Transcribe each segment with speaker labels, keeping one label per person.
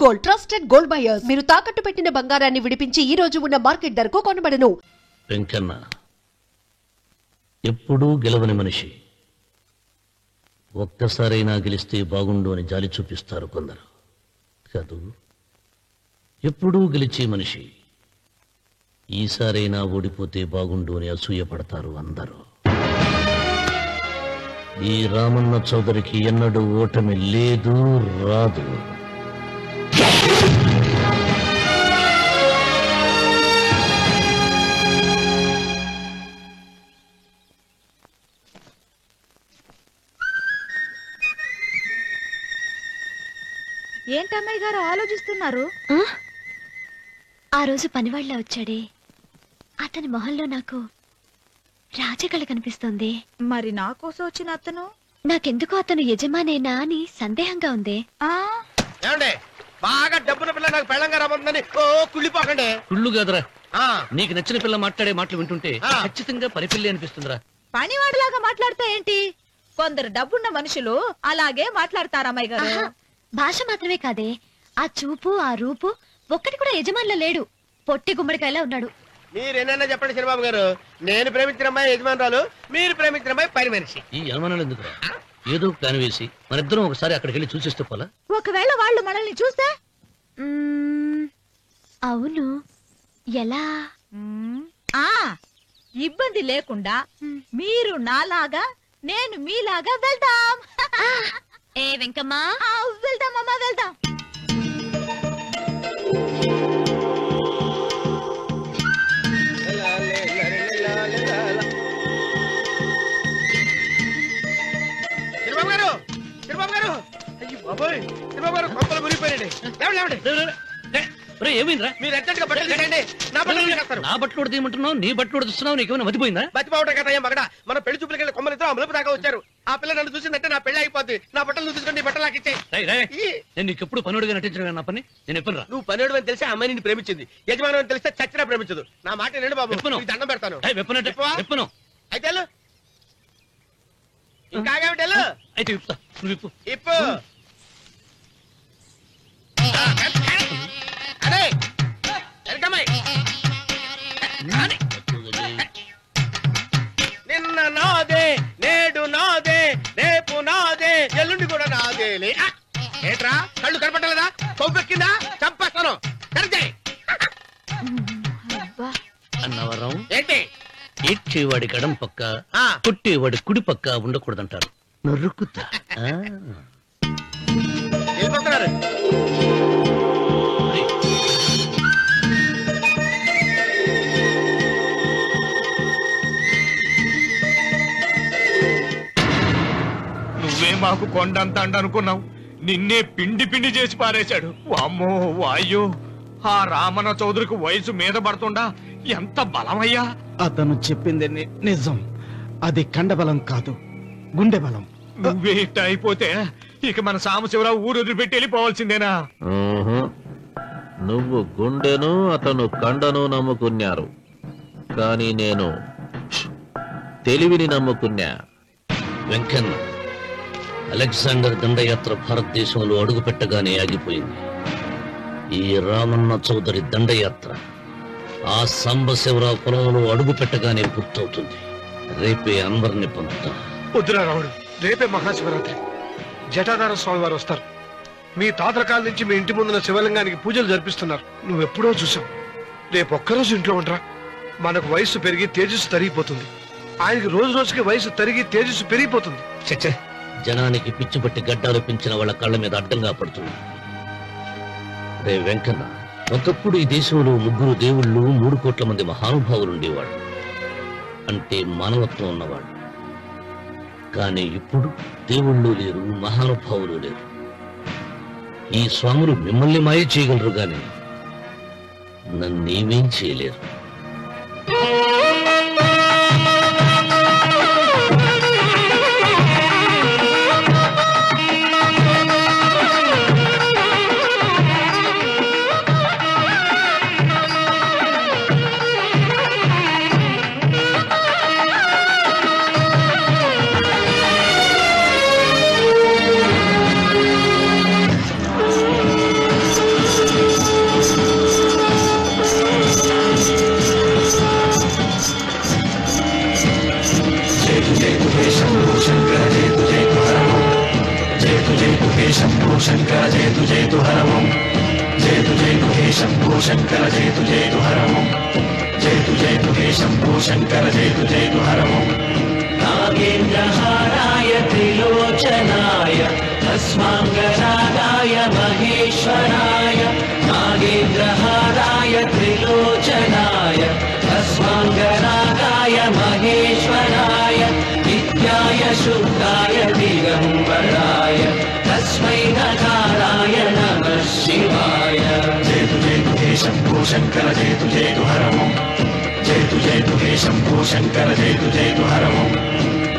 Speaker 1: Gold, trusted gold buyers. మీరు తాకట్టు పెట్టిన బంగారాన్ని విడిపించి ఈ రోజు ఉన్న మార్కెట్ ధరకు కొనబడను.
Speaker 2: వెంకన్న ఎప్పుడూ గెలవని మనిషి. ఒక్కసారైనా గెలిస్తే బాగుండు అని జాలి చూపిస్తారు కొందరు. కాదు, ఎప్పుడూ గెలిచే మనిషి. ఈసారైనా ఓడిపోతే బాగుండు అని అసూయపడతారు అందరూ. ఈ రామన్న చౌదరికి ఎన్నడూ ఓటమి లేదు, రాదు.
Speaker 3: ఏంటమ్మాయి గారు ఆలోచిస్తున్నారు?
Speaker 4: ఆ రోజు పనివాళ్ళ వచ్చాడే, అతని మొహంలో నాకు రాజకళ కనిపిస్తోంది.
Speaker 3: మరి నా కోసం వచ్చిన అతను
Speaker 4: నాకెందుకో అతను యజమానేనా అని సందేహంగా ఉంది.
Speaker 5: బాగా డబ్బున పిల్ల నాకు పెళ్ళంగా రమ్మందని కుళ్ళిపోకండి.
Speaker 2: కుళ్ళు కాదురా, నీకు నచ్చిన పిల్ల మాట్లాడే మాటలు వింటుంటే ఖచ్చితంగా పరిపిల్లి అనిపిస్తుందిరా.
Speaker 3: పనివాడిలాగా మాట్లాడతా ఏంటి? కొందరు డబ్బున్న మనుషులు అలాగే మాట్లాడతారు అమ్మాయి గారు.
Speaker 4: భాష మాత్రమే కాదే, ఆ చూపు ఆ రూపు ఒక్కటి కూడా యజమానిలో లేడు. పొట్టి గుమ్మడికాయలా ఉన్నాడు.
Speaker 5: మీరేనన్నా చెప్పండి చంద్రబాబు గారు, నేను ప్రేమించిన అమ్మాయి యజమానురాలు, మీరు ప్రేమించిన అమ్మాయి పని మనిషి.
Speaker 2: ఈ అనుమానాలు ఎందుకురా? ఏదో ప్లాన్ వేసి మనిద్దరం ఒకసారి అక్కడికి వెళ్ళి చూసేస్తే పోలా?
Speaker 3: ఒకవేళ వాళ్ళు మనల్ని చూస్తే?
Speaker 4: అవును, ఎలా?
Speaker 3: ఇబ్బంది లేకుండా మీరు నాలాగా నేను మీలాగా వెళ్దాం.
Speaker 4: ఏ వెంకమ్మా,
Speaker 3: వెళ్దాం అమ్మా, వెళ్దాం.
Speaker 5: చంద్రబాబు గారు, చంద్రబాబు గారు, అయ్యో బాబోయ్, చంద్రబాబు గారు కొంపలు మునిగిపోయారండి.
Speaker 2: ఏమైందిరా?
Speaker 5: మీరు అర్జెంట్ గా బట్టలు తీయండి. నా బట్టలు తీసేస్తారు.
Speaker 2: నా బట్టలు తీయమంటున్నావు, నీ బట్టలు తీస్తున్నావు, నీకేమైనా మతిపోయిందా?
Speaker 5: బతిపోవటం కదా ఏం మగడ. మన పెళ్లి చూపులకి వెళ్ళి కొమ్మలితో అమలుపు దాకా వచ్చారు. ఆ పిల్ల నన్ను చూసిందంటే నా పెళ్లి అయిపోద్ది. నా బట్టలు తీసుకొని నీ బట్టలు నాకు ఇచ్చేయి.
Speaker 2: నేను నీకు ఎప్పుడు పనుడిగా నటించడం నా పని. నేను ఎప్పుడు రా?
Speaker 5: నువ్వు పనివాడు అని తెలిసి ఆ అమ్మాయి నిన్ను ప్రేమించింది. యజమాని అని తెలిస్తే చచ్చినా ప్రేమించదు. నా మాట నేను బాబు, నీకు దండం పెడతాను.
Speaker 2: విప్పను
Speaker 5: అయితే ఇంకా ఆగేమిటెళ్ళు.
Speaker 2: అయితే విప్పుతా, నువ్వు విప్పు.
Speaker 5: ఇప్పు. అదే నిన్న నాదే, నేడు నాదే, రేపు నాదే, ఎల్లుండి కూడా నాదేలే. ఏట్రా కళ్ళు కనపట్టలేదా? కొవ్వెక్కిందా? చంపేస్తాను.
Speaker 2: అన్నవరం
Speaker 5: ఏంటి?
Speaker 2: ఏడ్చేవాడి గడం పక్క, కొట్టేవాడి కుడి పక్క ఉండకూడదంటారు. నరుకుతా.
Speaker 5: వెళ్ళిపోతున్నారు.
Speaker 6: నువ్వే మాకు కొండంత అనుకున్నావు, నిన్నే పిండి పిండి చేసి పారేశాడు. వామ్మో వాయో, ఆ రామన్న చౌదరికి వయసు మీద పడుతుండా ఎంత బలమయ్యా.
Speaker 7: అతను చెప్పింది నిజం. అది కండబలం కాదు, గుండె బలం.
Speaker 6: నువ్వే ఇట్ట అయిపోతే ఇక మన సాంబశివరావు ఊరు వదిలిపెట్టి వెళ్ళిపోవాల్సిందేనా?
Speaker 8: నువ్వు గుండెను అతను కండను నమ్ముకున్నారు, కానీ నేను తెలివిని నమ్ముకున్నా.
Speaker 2: వెంకన్న, అలెగ్జాండర్ దండయాత్ర భారతదేశంలో అడుగు పెట్టగానే ఆగిపోయింది. ఈ రామన్న చౌదరి దండయాత్ర ఆ సాంబశివరావు పొలంలో అడుగు పెట్టగానే పూర్తవుతుంది. రేపే అన్వర్ని పంపుతా.
Speaker 9: వద్దురా రావుడు, రేపే మహాశివరాత్రి. జటాధార స్వామి వారు వస్తారు. మీ తాతల కాల నుంచి మీ ఇంటి ముందున్న శివలింగానికి పూజలు జరిపిస్తున్నారు. నువ్వెప్పుడో చూసావు. రేపు ఒక్కరోజు ఇంట్లో ఉండరా. మనకు వయసు పెరిగి తేజస్సు తరిగిపోతుంది. ఆయనకి రోజు రోజుకి వయసు తరిగి తేజస్సు పెరిగిపోతుంది.
Speaker 2: చచ్చే, జనానికి పిచ్చి పట్టి గడ్డాలు పెంచిన వాళ్ళ కళ్ళ మీద అడ్డంగా పడుతుంది. రే వెంకన్న, ఒకప్పుడు ఈ దేశంలో 3 దేవుళ్ళు, 3 కోట్ల మంది మహానుభావులు ఉండేవాళ్ళు. అంటే మానవత్వం ఉన్నవాళ్ళు. కానీ ఇప్పుడు దేవుళ్ళు లేరు, మహానుభావులు లేరు. ఈ స్వాములు మిమ్మల్ని మాయ చేయగలరు గాని నన్నేమేం చేయలేరు.
Speaker 10: జయతు హర ఓం జయతు జయతు హే శంభో శంకర జయతు జయతు హర ఓం జయతు జయతు హే శంభో శంకర జయతు జయతు హర ఓం నాగేంద్రహారాయ త్రిలోచనాయ తస్మాంగరాగాయ మహేశ్వరాయ నాగేంద్రహారాయ త్రిలోచనాయ తస్మాంగరాగాయ మహేశ్వరాయ నిత్యాయ శుద్ధాయ దిగంబరాయ తస్మై నకారాయ నమః శివాయ జయతు జయతు హే శంభో శంకర జయతు జయతు హర ఓం జయతు జయతు హే శంభో శంకర జయతు జయతు హర ఓం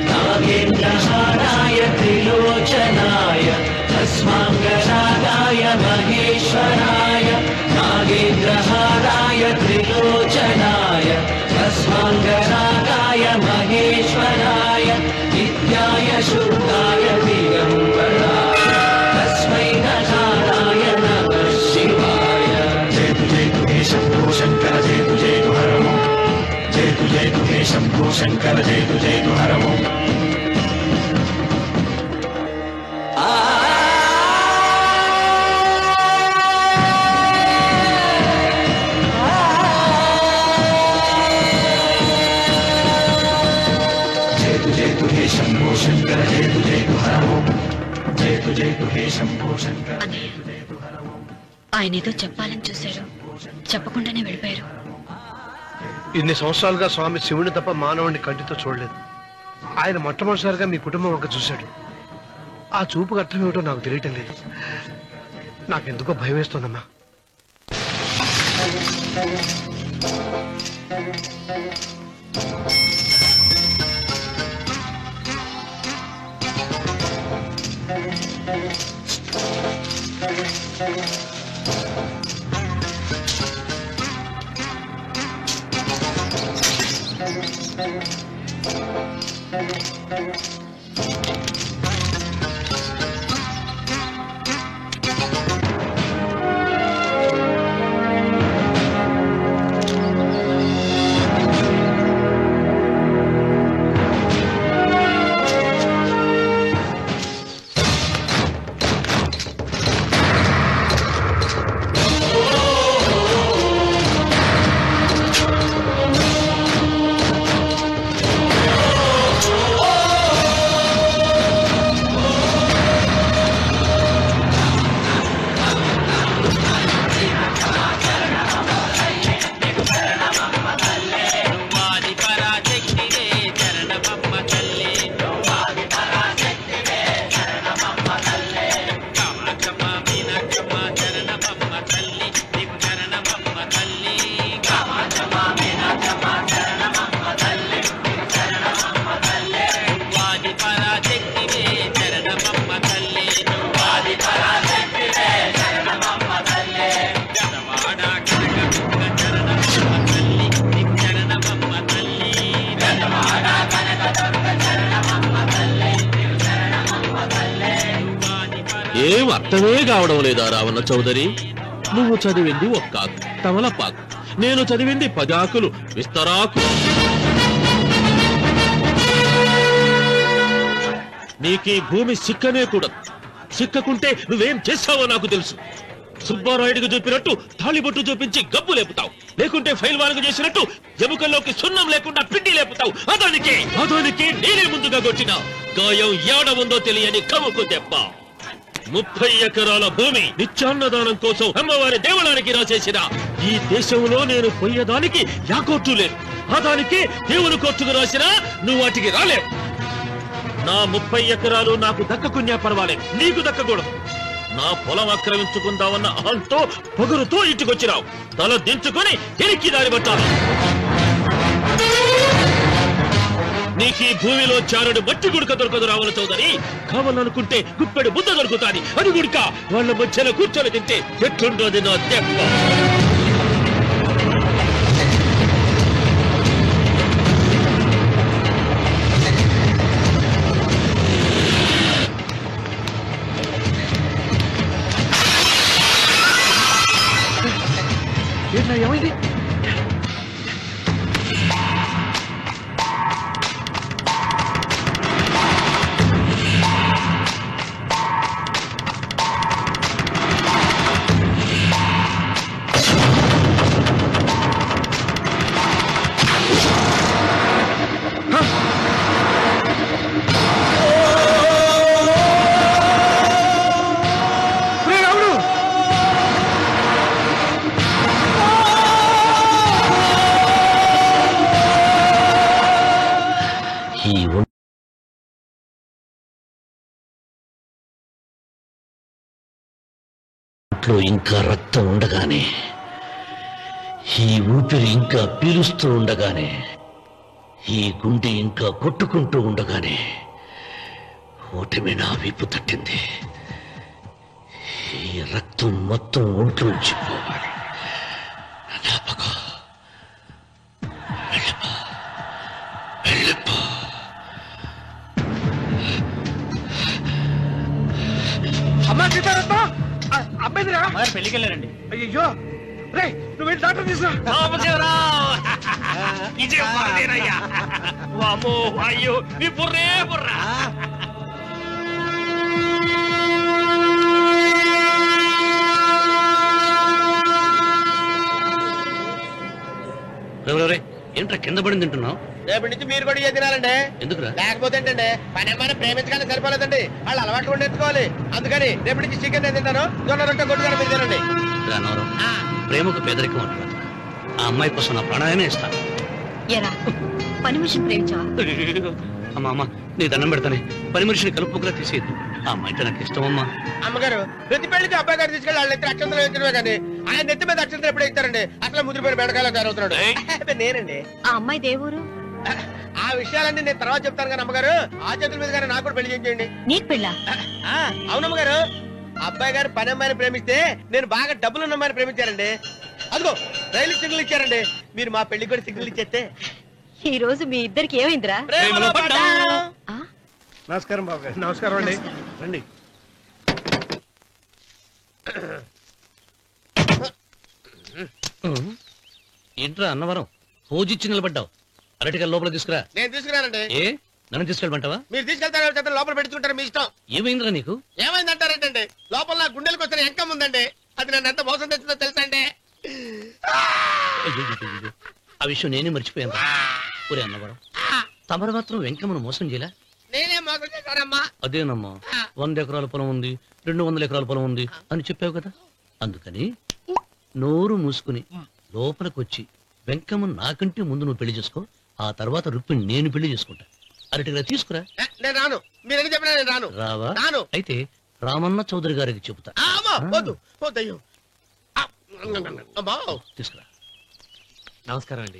Speaker 10: నాగేంద్రహారాయ త్రిలోచనాయ తస్మాంగరాగాయ మహేశ్వరాయ నాగేంద్రహారాయ త్రిలోచనాయ తస్మాంగరాగాయ మహేశ్వరాయ నిత్యాయ శుద్ధాయ దిగంబరాయ తస్మై నకారాయ నమః శివాయ జయతు జయతు హే శంభో శంకర జయతు జయతు హర ఓం జయతు జయతు హే శంభో శంకర జయతు జయతు హర ఓం జయతు జయతు హే శంభో శంకర జయతు జయతు హర ఓం జయతు జయతు హే శంభో శంకర జయతు జయతు హర ఓం
Speaker 4: ఆయన ఏదో చెప్పాలని చూశారు, చెప్పకుండానే వెళ్ళిపోయారు.
Speaker 9: ఇన్ని సంవత్సరాలుగా స్వామి శివుని తప్ప మానవుడిని కంటితో చూడలేదు. ఆయన మొట్టమొదటిసారిగా మీ కుటుంబం వంక చూశాడు. ఆ చూపుకు అర్థం ఏమిటో నాకు తెలియటం లేదు. నాకెందుకో భయం వేస్తోందమ్మా.
Speaker 8: ఏం అర్థమే కావడం లేదా రావణ చౌదరి? నువ్వు చదివింది ఒక్కాకు తమలపాకు, నేను చదివింది పదాకులు విస్తరాకు. నీకీ భూమి సిక్కనే కూడదు. సిక్కకుంటే నువ్వేం చేస్తావో నాకు తెలుసు. సుబ్బారాయుడికి చూపినట్టు తాళిబొట్టు చూపించి గబ్బు లేపుతావు, లేకుంటే ఫైల్ వారికి చేసినట్టు ఎముకల్లోకి సున్నం లేకుండా పిండి లేపుతావు. అదానికి నేనే ముందుగా కొట్టిన గాయం ఏడ ఉందో తెలియని కముకు దెబ్బ. 30 ఎకరాల భూమి నిత్యాన్నదానం కోసం అమ్మవారి దేవాలయానికి రాసేసిన ఈ దేశంలో నేను పోయేదానికి యాకోర్టు లేదు. అదానికి దేవుని కోర్టుకు రాసినా నువ్వు వాటికి రాలేవు. నా 30 ఎకరాలు నాకు దక్కకున్నా పర్వాలేదు, నీకు దక్కకూడదు. నా పొలం ఆక్రమించుకుందామన్న అహంతో పొగరుతో ఇంటికొచ్చినావు. తల దించుకొని తిరిగి దారి పట్టాలి. నీకు ఈ భూమిలో చారుడు మట్టి గుడక దొరకదు రావణ చౌదరి. కావాలనుకుంటే గుప్పెడు బుద్ధ దొరుకుతాది. అది గుడక వాళ్ళ మధ్యలో కూర్చొని తింటే ఎట్లుండోది నా దెబ్బ.
Speaker 9: ఏమైంది?
Speaker 2: ఒంట్లో ఇంకా రక్తం ఉండగానే, ఈ ఊపిరి ఇంకా పీలుస్తూ ఉండగానే, ఈ గుండె ఇంకా కొట్టుకుంటూ ఉండగానే ఓటమి నా వీపు తట్టింది. ఈ రక్తం మొత్తం ఒంట్లోంచి పోవాలి. జ్ఞాపకం. వెళ్ళిపో, వెళ్ళిపో.
Speaker 5: అమ్మా సీతారత్న, అబ్బాయిరా
Speaker 6: పెళ్లికి వెళ్ళారండి.
Speaker 5: అయ్యో రే, నువ్వు వెళ్ళి డాక్టర్ తీసుకురా.
Speaker 6: అయ్యో నీ బుర్రే బుర్రా.
Speaker 2: ఏంట్రా కింద పడింది తింటున్నావు?
Speaker 5: రేపటి నుంచి మీరు కూడా తినాలండి.
Speaker 2: ఎందుకురా?
Speaker 5: లేకపోతే ఏంటండి, పని ఏమైనా ప్రేమించగానే సరిపోలేదండి, వాళ్ళు అలవాట్లు కూడా నేర్చుకోవాలి. అందుకని రేపటి నుంచి చికెన్ నేను తింటాను, జొన్న రొట్టె కొట్టుకొని మీరు తినండి.
Speaker 2: ప్రేమకు పేదరికం అంటారు. ఆ అమ్మాయి కోసం నా ప్రాణాయమే ఇస్తాను.
Speaker 4: ఎరా పని మనిషిని ప్రేమించావా?
Speaker 2: అమ్మా నీ దండం పెడతానే, పని మనిషిని కలుపుకులా తీసేయద్దు. ఆ అమ్మాయితో నాకు ఇష్టమమ్మా.
Speaker 5: అమ్మగారు ప్రతి పెళ్లికి అబ్బాయి గారు తీసుకెళ్ళి వాళ్ళ ఎత్తి అక్షంతలు వేయించడమే కానీ ఆయన నెత్తి మీద అక్షంతలు ఎప్పుడే ఇస్తారండి. అసలు ముదిరిపోయిన బెడకాయలు తయారవుతున్నాడు. నేనండి.
Speaker 4: ఆ అమ్మాయి దేవురు.
Speaker 5: ఆ విషయాలన్నీ నేను తర్వాత చెప్తాను కానీ అమ్మగారు, ఆ చేతుల మీద కానీ నాకు కూడా పెళ్లి చేయండి.
Speaker 4: నీకు పెళ్ళా?
Speaker 5: అవునమ్మగారు, అబ్బాయి గారు పని అమ్మాయిని ప్రేమిస్తే నేను బాగా డబ్బులున్న అమ్మాయిని ప్రేమించారండి. అదిగో రైలు సిగ్నల్ ఇచ్చారండి. మీరు మా పెళ్లికి కూడా సిగ్నల్ ఇచ్చేస్తే.
Speaker 4: ఈ రోజు మీ ఇద్దరికి ఏమైందిరా?
Speaker 9: నమస్కారం బాబు గారు. నమస్కారం అండి. రండి.
Speaker 2: ఏంట్రా అన్నవరం పూజిచ్చి నిలబడ్డావు? అరటిగా లోపల తీసుకురా.
Speaker 5: నేను తీసుకురానండి.
Speaker 2: ఏ నన్ను తీసుకెళ్ళమంటావా?
Speaker 5: మీరు తీసుకెళ్తారు, లోపల పెట్టుకుంటారు, మీ ఇష్టం.
Speaker 2: ఏమైందిరా నీకు?
Speaker 5: ఏమైందంటారేంటండి, లోపల నా గుండెలకు వచ్చిన ఎంకం ఉందండి. అది నన్ను ఎంత మోసం తెచ్చిందో తెలుసా అండి.
Speaker 2: ఆ విషయం నేనే మర్చిపోయాను. ఊరే అన్నవరం, తమరు మాత్రం వెంకమ్మను మోసం చేయలే?
Speaker 5: నేనే మోసం చేశానమ్మా.
Speaker 2: అదేనమ్మా, 100 ఎకరాల పొలం ఉంది, 200 ఎకరాల పొలం ఉంది అని చెప్పావు కదా. అందుకని నోరు మూసుకుని లోపలికి వచ్చి వెంకమ్మను నాకంటే ముందు నువ్వు పెళ్లి చేసుకో. ఆ తర్వాత రుక్మిణి నేను పెళ్లి చేసుకుంటా. అరటిగా తీసుకురా.
Speaker 5: నేను రాను. మీరని చెప్పినా నేను రాను.
Speaker 2: రావా?
Speaker 5: రాను.
Speaker 2: అయితే రామన్న చౌదరి గారికి చెబుతా.
Speaker 5: వద్దు వద్దయ్యో.
Speaker 2: తీసుకురా.
Speaker 6: నమస్కారం అండి.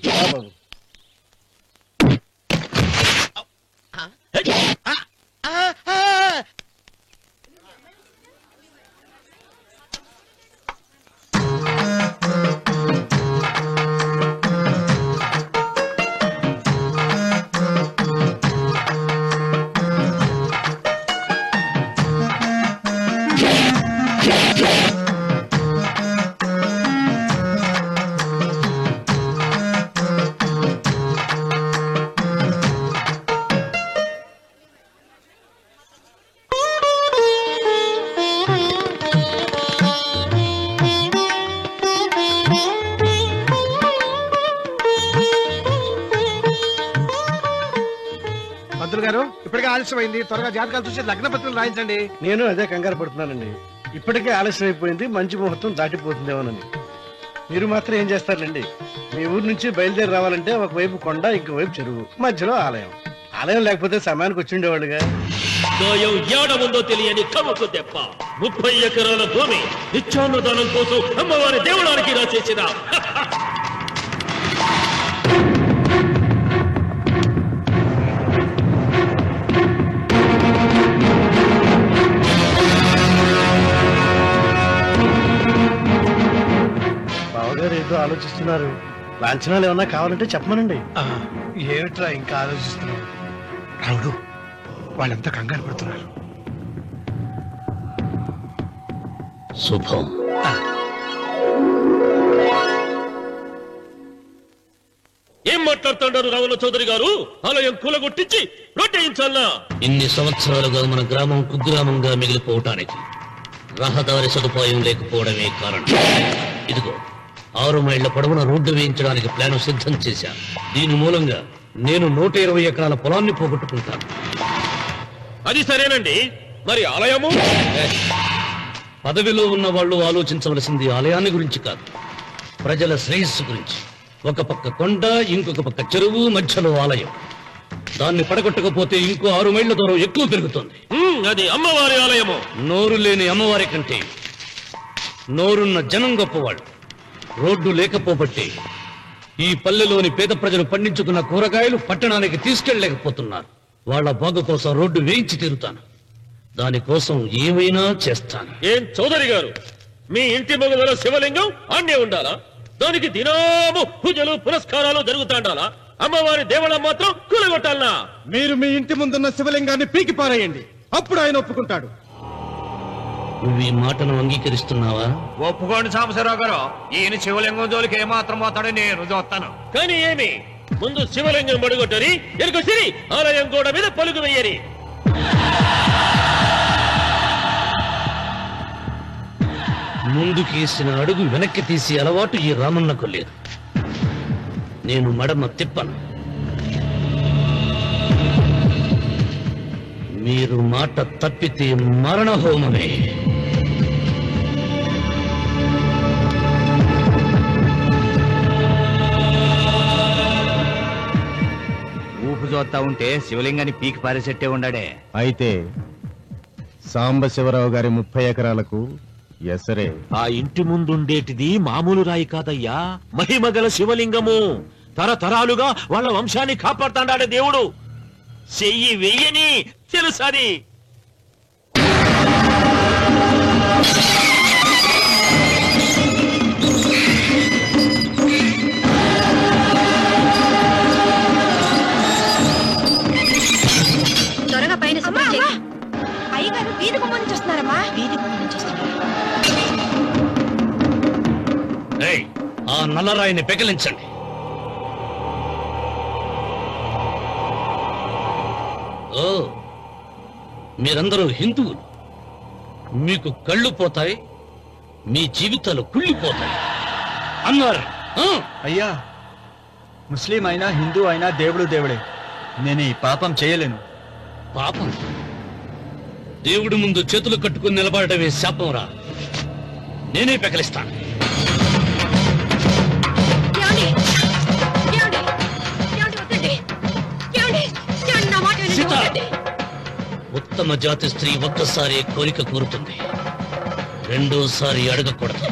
Speaker 9: పంతులు గారు, ఇప్పటికే ఆలస్యమైంది, త్వరగా జాతకాలు చూసి లగ్న పత్రికలు రాయించండి. నేను అదే కంగారు పడుతున్నానండి. ఇప్పటికే ఆలస్యం అయిపోయింది, మంచి ముహూర్తం దాటిపోతుందేమోనని. మీరు మాత్రం ఏం చేస్తారులేండి. మీ ఊరు నుంచి బయలుదేరి రావాలంటే ఒకవైపు కొండ, ఇంకోవైపు చెరువు, మధ్యలో ఆలయం. ఆలయం లేకపోతే సమయానికి వచ్చి ఉండేవాళ్ళుగా.
Speaker 8: ఏడముందో తెలియని కవుకు దెబ్బ. 30 ఎకరాల భూమి నిత్యాన్నదానం కోసం అమ్మవారి దేవుడానికి రాసేసిన
Speaker 9: బావగారు ఏదో ఆలోచిస్తున్నారు. లాంఛనాలు ఏమన్నా కావాలంటే చెప్పమనండి. ఏమిట్రా ఇంకా ఆలోచిస్తున్నావు? రావుడు, వాళ్ళంతా కంగారు పడుతున్నారు.
Speaker 2: శుభం.
Speaker 8: ఏం మాట్లాడుతున్నారు రావణ చౌదరి గారు? ఆలయం కూలగొట్టించి రొట్టేయించాలా?
Speaker 2: ఇన్ని సంవత్సరాలుగా మన గ్రామం కుగ్రామంగా మిగిలిపోవటానికి రహదారి సదుపాయం లేకపోవడమే కారణం. ఇదిగో 6 మైళ్ల పొడవున రోడ్డు వేయించడానికి ప్లాన్ సిద్ధం చేశాను. దీని మూలంగా నేను 120 ఎకరాల పొలాన్ని పోగొట్టుకుంటాను.
Speaker 8: అది సరేనండి, మరి ఆలయము?
Speaker 2: పదవిలో ఉన్న వాళ్ళు ఆలోచించవలసింది ఆలయాన్ని గురించి కాదు, ప్రజల శ్రేయస్సు గురించి. ఒక పక్క కొండ, ఇంకొక పక్క చెరువు, మధ్యలో ఆలయం. దాన్ని పడగొట్టకపోతే ఇంకో 6 మైళ్ల దూరం ఎక్కువ పెరుగుతుంది.
Speaker 8: అది అమ్మవారి ఆలయము.
Speaker 2: నోరు లేని అమ్మవారి కంటే నోరున్న జనం గొప్పవాళ్ళు. రోడ్డు లేకపోబట్టి ఈ పల్లెలోని పేద ప్రజలు పండించుకున్న కూరగాయలు పట్టణానికి తీసుకెళ్లలేకపోతున్నారు. వాళ్ళ బాగు కోసం రోడ్డు వేయించి తీరుతాను. దానికోసం ఏమైనా చేస్తాను.
Speaker 8: ఏం చౌదరి గారు, మీ ఇంటి మొగల శివలింగం ఆన్నే ఉండాలా? దానికి దినాము పూజలు పురస్కారాలు జరుగుతాండాలా? అమ్మవారి దేవళం మాత్రం కూలగొట్టాలనా?
Speaker 7: మీరు మీ ఇంటి ముందున్న శివలింగాన్ని పీకి పారేయండి, అప్పుడు ఆయన ఒప్పుకుంటాడు.
Speaker 2: నువ్వు ఈ మాటను అంగీకరిస్తున్నావా?
Speaker 6: ఒప్పుకోండి సాంబశివరావు గారు, ఈయన శివలింగం జోలికి ఏమాత్రం పోతాడో నేను చూస్తాను.
Speaker 8: కానీ ఏమి, ముందు శివలింగం పడుగొట్టరి, ఎరుకొచ్చిరి ఆలయం గోడ మీద పలుకు వెయ్యరి.
Speaker 2: ముందుకేసిన అడుగు వెనక్కి తీసి అలవాటు ఈ రామన్నకు లేదు. నేను మడమ తిప్పను. మీరు మాట తప్పితే మరణ హోమమే.
Speaker 11: ఊపు చూస్తా ఉంటే శివలింగాన్ని పీకి పారేసెట్టే ఉండాడే.
Speaker 7: అయితే సాంబశివరావు గారి 30 ఎకరాలకు ఎసరే.
Speaker 8: ఆ ఇంటి ముందుండేటిది మామూలు రాయి కాదయ్యా, మహిమగల శివలింగము. తరతరాలుగా వాళ్ళ వంశాన్ని కాపాడుతాడే దేవుడు. చెయ్యి వెయ్యని తెలుసది.
Speaker 4: త్వరగా పైన
Speaker 3: అయ్యగారు వీధి గుమ్మం నుంచి వస్తున్నారమ్మా.
Speaker 4: వీధి గుమ్మం నుంచి వస్తున్నారు.
Speaker 2: ఏయ్, ఆ నల్లరాయిని పెకిలించండి. ఓ, మీరందరూ హిందువులు. మీకు కళ్ళు పోతాయి, మీ జీవితాలు కుళ్ళిపోతాయి అన్నారు.
Speaker 11: అయ్యా, ముస్లిం అయినా హిందూ అయినా దేవుడు దేవుడే. నేను ఈ పాపం చేయలేను.
Speaker 2: పాపం? దేవుడి ముందు చేతులు కట్టుకుని నిలబడటమే శాపం రా. నేనే పెకలిస్తాను. ఉత్తమ జాతి స్త్రీ ఒక్కసారి కోరిక కోరుతుంది, రెండోసారి అడగకూడదు.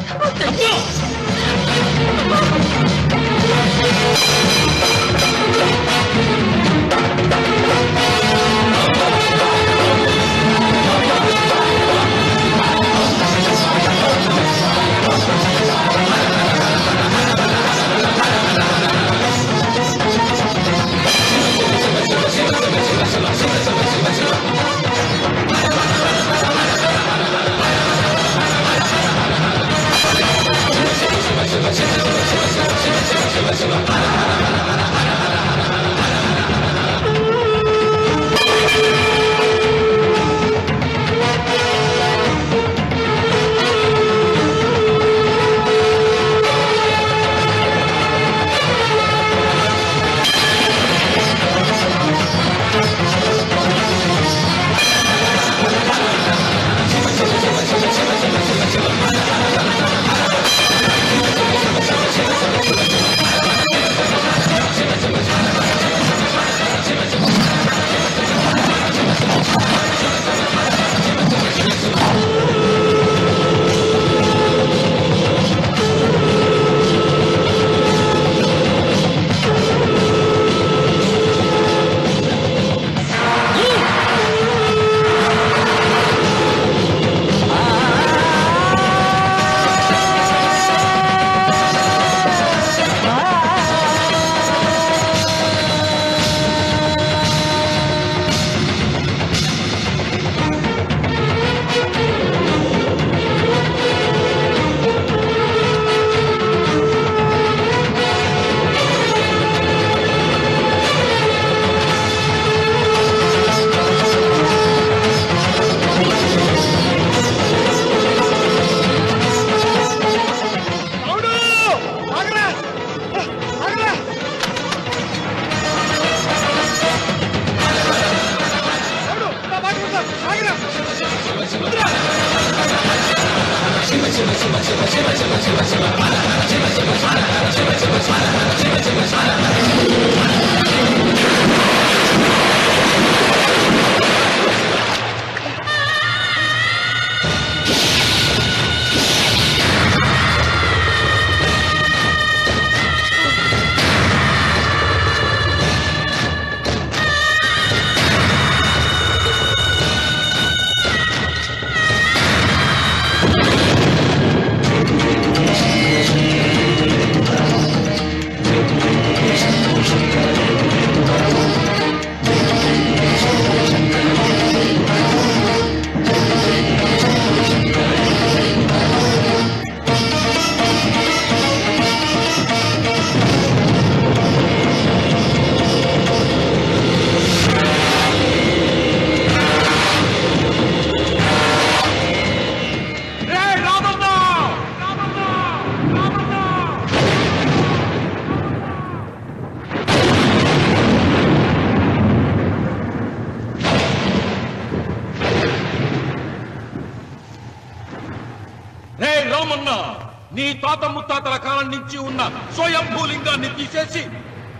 Speaker 6: నీ తాత ముత్తాతల కాలం నుంచి ఉన్న స్వయంభూలింగాన్ని తీసేసి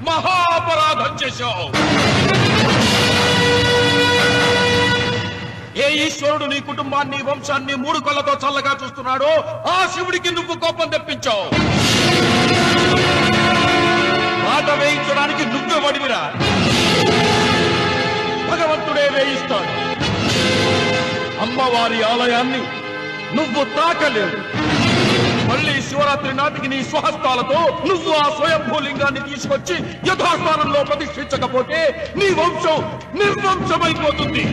Speaker 6: మహా అపరాధం చేశావు. ఏ ఈశ్వరుడు నీ కుటుంబాన్ని వంశాన్ని 3 కళ్ళతో చల్లగా చూస్తున్నాడో ఆ శివుడికి నువ్వు కోపం తెప్పించావు. మాట వేయించడానికి నువ్వే వడివిరా, భగవంతుడే వేయిస్తాడు. అమ్మవారి ఆలయాన్ని నువ్వు తాకలేవు. మళ్ళీ శివరాత్రి నాటికి నీ స్వహస్తాలతో నువ్వు ఆ స్వయంభూలింగాన్ని తీసుకొచ్చి యథాస్థానంలో ప్రతిష్ఠించకపోతే నీ వంశం నిర్వంశమైపోతుంది.